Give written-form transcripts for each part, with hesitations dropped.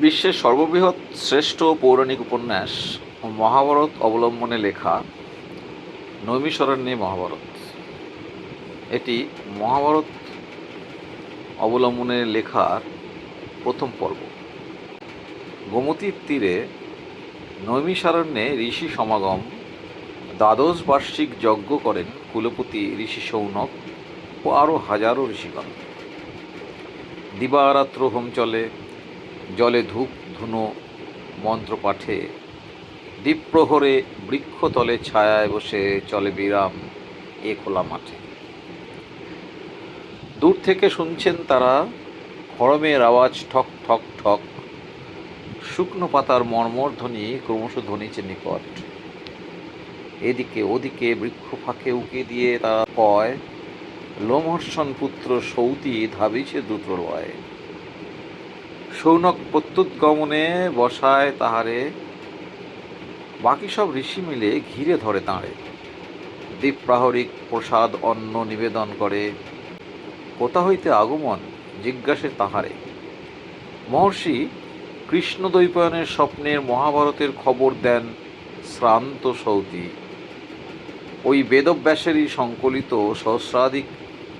বিশ্বের সর্ববৃহৎ শ্রেষ্ঠ পৌরাণিক উপন্যাস মহাভারত অবলম্বনে লেখা নৈমিষারণ্যে মহাভারত। এটি মহাভারত অবলম্বনে লেখার প্রথম পর্ব। গোমতীর তীরে নৈমিষারণ্যে ঋষি সমাগম। দ্বাদশ বার্ষিক যজ্ঞ করেন কুলপতি ঋষি শৌনক ও আরও হাজারো ঋষিগণ। দিবারাত্র হোম চলে, জলে ধূপ ধুনো মন্ত্রপাঠে, দ্বীপ্রহরে বৃক্ষতলে ছায়ায় বসে চলে বিরাম এ খোলা মাঠে। দূর থেকে শুনছেন তারা খড়মের আওয়াজ ঠক ঠক ঠক, শুকনো পাতার মর্মর ধ্বনি ক্রমশ ধ্বনিছে নিকট। এদিকে ওদিকে বৃক্ষ ফাঁকে উঁকি দিয়ে তারা কয়, লোমহর্ষণ পুত্র সৌতি ধাবিছে দ্রুত লয়। শৌনক প্রত্যুৎগমনে বসায় তাহারে, বাকি সব ঋষি মিলে ঘিরে ধরে তাঁরে। দ্বীপ্রাহরিক প্রসাদ অন্ন নিবেদন করে, কোথা হইতে আগমন জিজ্ঞাসে তাহারে। মহর্ষি কৃষ্ণদ্বৈপায়নের স্বপ্নের মহাভারতের খবর দেন শ্রান্ত সৌতি। ওই বেদব্যাসেরই সংকলিত সহস্রাধিক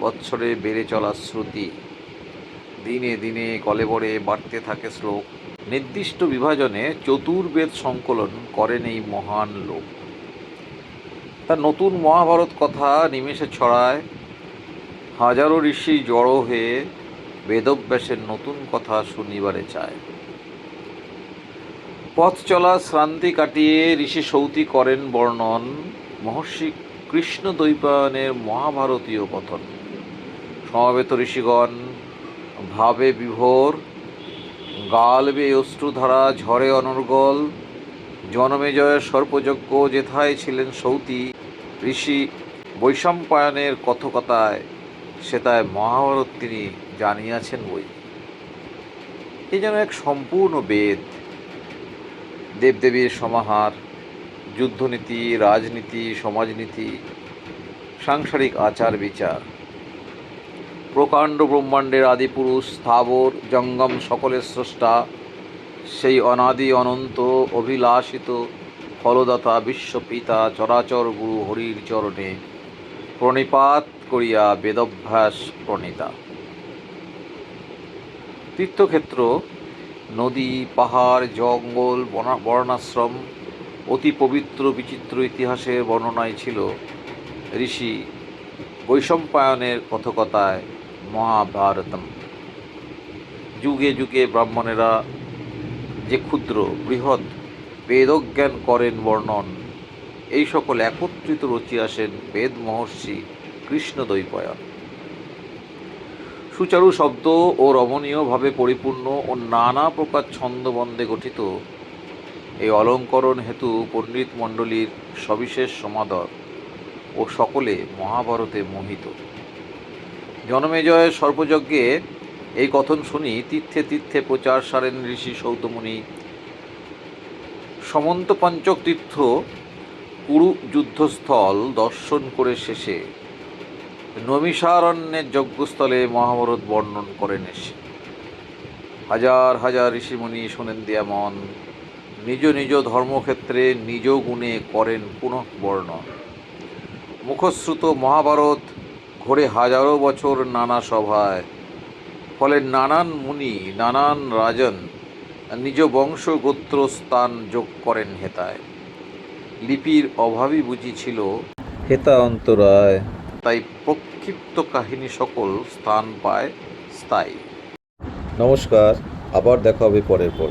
বৎসরে বেড়ে চলা শ্রুতি। দিনে দিনে কলেবরে বাড়তে থাকে শ্লোক, নির্দিষ্ট বিভাজনে চতুর্বেদ সংকলন করেন এই মহান লোক। তার নতুন মহাভারত কথা নিমেষে ছড়ায়, হাজারো ঋষি জড়ো হয়ে বেদব্যাসের নতুন কথা শুনিবারে চায়। পথ চলা শ্রান্তি কাটিয়ে ঋষি সৌতি করেন বর্ণন মহর্ষি কৃষ্ণদ্বৈপায়নের মহাভারতীয় কথন। সমবেত ঋষিগণ ভাবে বিভোর, গালবে অশ্রুধারা ঝরে অনর্গল। জনমেজয়ের সর্পযজ্ঞ যেথায় ছিলেন সৌতি, ঋষি বৈশম্পায়নের কথকতায় সেটায় মহাভারত তিনি জানিয়াছেন বই। এ যেন এক সম্পূর্ণ বেদ, দেবদেবীর সমাহার, যুদ্ধনীতি, রাজনীতি, সমাজনীতি, সাংসারিক আচার বিচার। প্রকাণ্ড ব্রহ্মাণ্ডের আদিপুরুষ, স্থাবর জঙ্গম সকলের স্রষ্টা, সেই অনাদি অনন্ত অভিলাষিত ফলদাতা বিশ্বপিতা চরাচর গুরু হরির চরণে প্রণিপাত করিয়া বেদভ্যাস প্রণীতা। তীর্থক্ষেত্র, নদী, পাহাড়, জঙ্গল, বর্ণাশ্রম, অতি পবিত্র বিচিত্র ইতিহাসের বর্ণনায় ছিল ঋষি বৈশম্পায়নের কথকতায় মহাভারতম। যুগে যুগে ব্রাহ্মণেরা যে ক্ষুদ্র বৃহৎ বেদজ্ঞান করেন বর্ণন, এই সকল একত্রিত রচিয়াছেন বেদ মহর্ষি কৃষ্ণদ্বৈপায়ন। সুচারু শব্দ ও রমণীয়ভাবে পরিপূর্ণ ও নানা প্রকার ছন্দবন্দে গঠিত এই অলঙ্করণ হেতু পণ্ডিত মণ্ডলীর সবিশেষ সমাদর ও সকলে মহাভারতে মোহিত। জনমেজয়ের সর্পযজ্ঞে এই কথন শুনি তীর্থে তীর্থে প্রচার সারেন ঋষি সৌতমুনি। সমন্ত পঞ্চক তীর্থ কুরু যুদ্ধস্থল দর্শন করে শেষে নৈমিষারণ্যের যজ্ঞস্থলে মহাভারত বর্ণন করেন এসে। হাজার হাজার ঋষিমুনি শোনেন দিয়া মন, নিজ নিজ ধর্মক্ষেত্রে নিজ গুণে করেন পুনঃ বর্ণন। মুখশ্রুত মহাভারত ঘোরে হাজারো বছর নানা সভায়, ফলে নানান মুনি নানান রাজন নিজ বংশ গোত্র স্থান যোগ করেন হেতায়। লিপির অভাবই বুঝি ছিল হেতা অন্তরায়, তাই প্রক্ষিপ্ত কাহিনী সকল স্থান পায় স্থায়ী। নমস্কার, আবার দেখা হবে পরের পর।